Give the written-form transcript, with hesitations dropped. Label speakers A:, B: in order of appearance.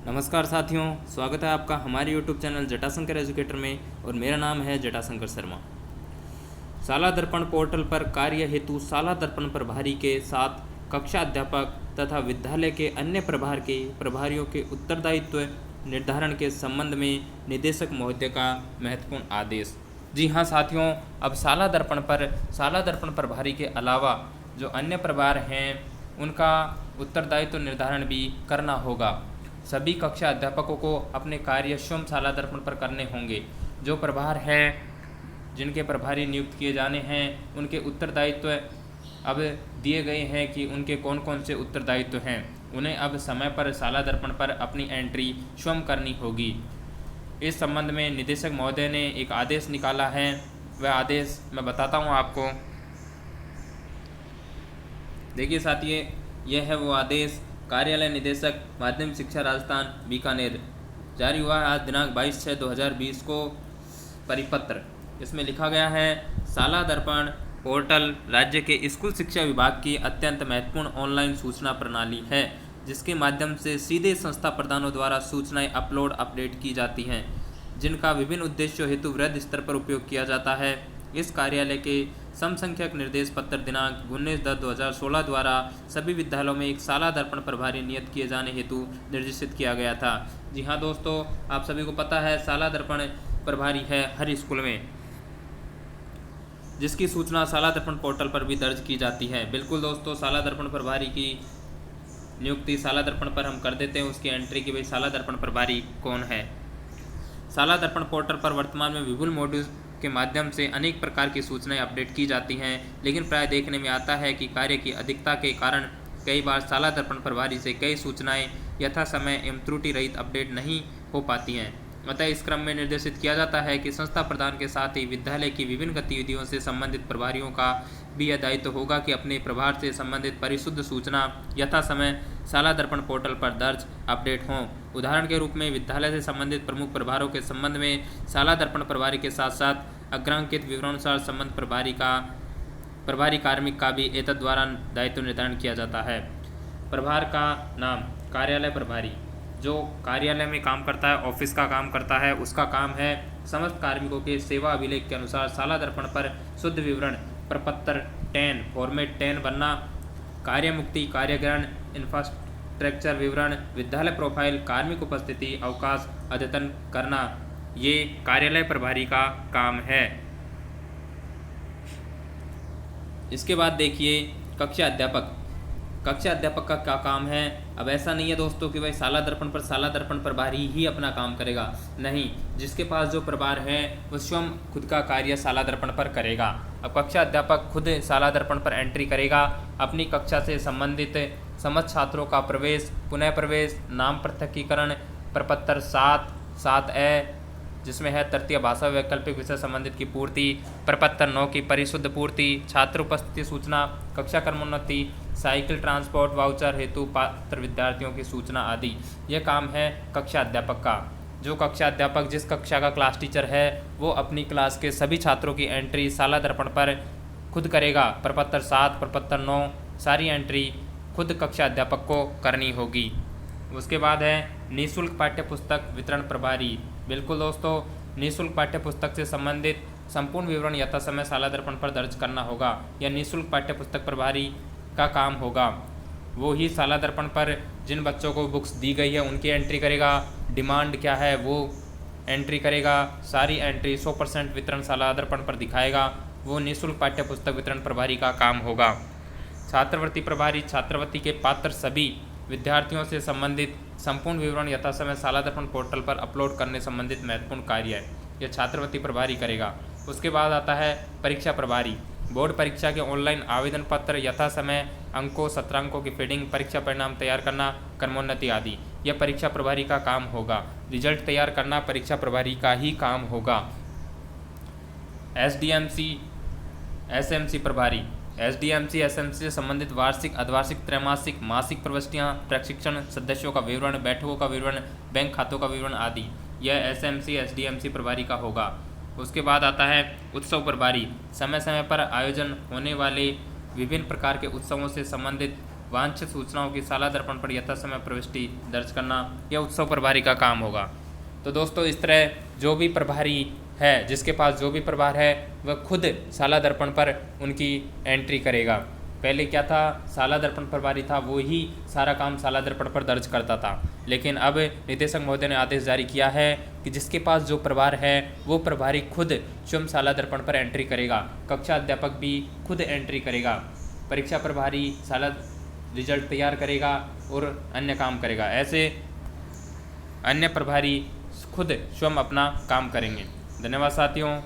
A: नमस्कार साथियों, स्वागत है आपका हमारे यूट्यूब चैनल जटाशंकर एजुकेटर में और मेरा नाम है जटाशंकर शर्मा। शाला दर्पण पोर्टल पर कार्य हेतु शाला दर्पण प्रभारी के साथ कक्षा अध्यापक तथा विद्यालय के अन्य प्रभार के प्रभारियों के उत्तरदायित्व निर्धारण के संबंध में निदेशक महोदय का महत्वपूर्ण आदेश। जी हाँ साथियों, अब शाला दर्पण प्रभारी के अलावा जो अन्य प्रभार हैं उनका उत्तरदायित्व निर्धारण भी करना होगा। सभी कक्षा अध्यापकों को अपने कार्य स्वयं शाला दर्पण पर करने होंगे। जो प्रभार हैं, जिनके प्रभारी नियुक्त किए जाने हैं, उनके उत्तरदायित्व अब दिए गए हैं कि उनके कौन कौन से उत्तरदायित्व हैं। उन्हें अब समय पर शाला दर्पण पर अपनी एंट्री स्वयं करनी होगी। इस संबंध में निदेशक महोदय ने एक आदेश निकाला है। वह आदेश मैं बताता हूँ आपको। देखिए साथियों, यह है वो आदेश। कार्यालय निदेशक माध्यमिक शिक्षा राजस्थान बीकानेर, जारी हुआ है आज दिनांक 22/6/2020 को परिपत्र। इसमें लिखा गया है, शाला दर्पण पोर्टल राज्य के स्कूल शिक्षा विभाग की अत्यंत महत्वपूर्ण ऑनलाइन सूचना प्रणाली है, जिसके माध्यम से सीधे संस्था प्रधानों द्वारा सूचनाएं अपडेट की जाती हैं, जिनका विभिन्न उद्देश्यों हेतु वृहद स्तर पर उपयोग किया जाता है। इस कार्यालय के समसंख्यक निर्देश पत्र दिनांक 19/10/2016 द्वारा सभी विद्यालयों में एक शाला दर्पण प्रभारी नियुक्त किए जाने हेतु निर्देशित किया गया था। जी हाँ दोस्तों, आप सभी को पता है शाला दर्पण प्रभारी है हर स्कूल में, जिसकी सूचना शाला दर्पण पोर्टल पर भी दर्ज की जाती है। बिल्कुल दोस्तों, शाला दर्पण प्रभारी की नियुक्ति शाला दर्पण पर हम कर देते हैं, उसकी एंट्री की भाई शाला दर्पण प्रभारी कौन है। शाला दर्पण पोर्टल पर वर्तमान में विभिन्न मॉड्यूल के माध्यम से अनेक प्रकार की सूचनाएं अपडेट की जाती हैं, लेकिन प्राय देखने में आता है कि कार्य की अधिकता के कारण कई बार शाला दर्पण प्रभारी से कई सूचनाएं यथा समय एवं त्रुटि रहित अपडेट नहीं हो पाती हैं। अतः इस क्रम में निर्देशित किया जाता है कि संस्था प्रधान के साथ ही विद्यालय की विभिन्न गतिविधियों से संबंधित प्रभारियों का भी यह दायित्व होगा कि अपने प्रभार से संबंधित परिशुद्ध सूचना यथा समय शाला दर्पण पोर्टल पर दर्ज अपडेट हों। उदाहरण के रूप में विद्यालय से संबंधित प्रमुख प्रभारों के संबंध में शाला दर्पण प्रभारी के साथ साथ अग्रांकित विवरणानुसार संबंध प्रभारी कार्मिक का भी एतद द्वारा दायित्व निर्धारण किया जाता है। प्रभार का नाम, कार्यालय प्रभारी जो कार्यालय में काम करता है, ऑफिस का काम करता है, उसका काम है समस्त कार्मिकों के सेवा अभिलेख के अनुसार शाला दर्पण पर शुद्ध विवरण प्रपत्र 10 फॉर्मेट 10 बनना, कार्य मुक्ति, कार्यग्रहण, इंफ्रास्ट्रक्चर विवरण, विद्यालय प्रोफाइल, कार्मिक उपस्थिति, अवकाश अद्यतन करना, ये कार्यालय प्रभारी का काम है। इसके बाद देखिए कक्षा अध्यापक का क्या काम है। अब ऐसा नहीं है दोस्तों कि भाई शाला दर्पण प्रभारी ही अपना काम करेगा, नहीं, जिसके पास जो प्रभार है वो स्वयं खुद का कार्य शाला दर्पण पर करेगा। अब कक्षा अध्यापक खुद शाला दर्पण पर एंट्री करेगा, अपनी कक्षा से संबंधित समस्त छात्रों का प्रवेश, पुनः प्रवेश, नाम पृथकीकरण, प्रपत्र 7A जिसमें है तृतीय भाषा वैकल्पिक विषय संबंधित की पूर्ति, प्रपत्र 9 की परिशुद्ध पूर्ति, छात्र उपस्थिति सूचना, कक्षा क्रमोन्नति, साइकिल ट्रांसपोर्ट वाउचर हेतु पात्र विद्यार्थियों की सूचना आदि। यह काम है कक्षा अध्यापक का। जो कक्षा अध्यापक जिस कक्षा का क्लास टीचर है वो अपनी क्लास के सभी छात्रों की एंट्री शाला दर्पण पर खुद करेगा। प्रपत्र 7, प्रपत्र 9 सारी एंट्री खुद कक्षा अध्यापक को करनी होगी। उसके बाद है निःशुल्क पाठ्य पुस्तक वितरण प्रभारी। बिल्कुल दोस्तों, निःशुल्क पाठ्य पुस्तक से संबंधित संपूर्ण विवरण यथा समय शाला दर्पण पर दर्ज करना होगा। यह निःशुल्क पाठ्य पुस्तक प्रभारी का काम होगा। वो ही शाला दर्पण पर जिन बच्चों को बुक्स दी गई है उनकी एंट्री करेगा, डिमांड क्या है वो एंट्री करेगा, सारी एंट्री 100% वितरण शाला दर्पण पर दिखाएगा। वो निःशुल्क पाठ्य पुस्तक वितरण प्रभारी का काम होगा। छात्रवृत्ति प्रभारी छात्रवृत्ति के पात्र सभी विद्यार्थियों से संबंधित संपूर्ण विवरण यथा समय शाला दर्पण पोर्टल पर अपलोड करने संबंधित महत्वपूर्ण कार्य है, यह छात्रवृत्ति प्रभारी करेगा। उसके बाद आता है परीक्षा प्रभारी। बोर्ड परीक्षा के ऑनलाइन आवेदन पत्र यथा समय अंकों 17 अंकों की फीडिंग, परीक्षा परिणाम तैयार करना, क्रमोन्नति आदि यह परीक्षा प्रभारी का काम होगा। रिजल्ट तैयार करना परीक्षा प्रभारी का ही काम होगा। SDMC SMC प्रभारी SDMC SMC से संबंधित वार्षिक, अर्धवार्षिक, त्रैमासिक, मासिक प्रविष्टियाँ, प्रशिक्षण, सदस्यों का विवरण, बैठकों का विवरण, बैंक खातों का विवरण आदि यह SMC SDMC प्रभारी का होगा। उसके बाद आता है उत्सव प्रभारी। समय समय पर आयोजन होने वाले विभिन्न प्रकार के उत्सवों से संबंधित वांछित सूचनाओं की शाला दर्पण पर यथा समय प्रविष्टि दर्ज करना यह उत्सव प्रभारी का काम होगा। तो दोस्तों इस तरह जो भी प्रभारी है, जिसके पास जो भी प्रभार है, वह खुद शाला दर्पण पर उनकी एंट्री करेगा। पहले क्या था, शाला दर्पण प्रभारी था, वो ही सारा काम शाला दर्पण पर दर्ज करता था। लेकिन अब निदेशक महोदय ने आदेश जारी किया है कि जिसके पास जो प्रभार है वो प्रभारी खुद स्वयं शाला दर्पण पर एंट्री करेगा। कक्षा अध्यापक भी खुद एंट्री करेगा। परीक्षा प्रभारी शाला रिजल्ट तैयार करेगा और अन्य काम करेगा। ऐसे अन्य प्रभारी खुद स्वयं अपना काम करेंगे। धन्यवाद साथियों।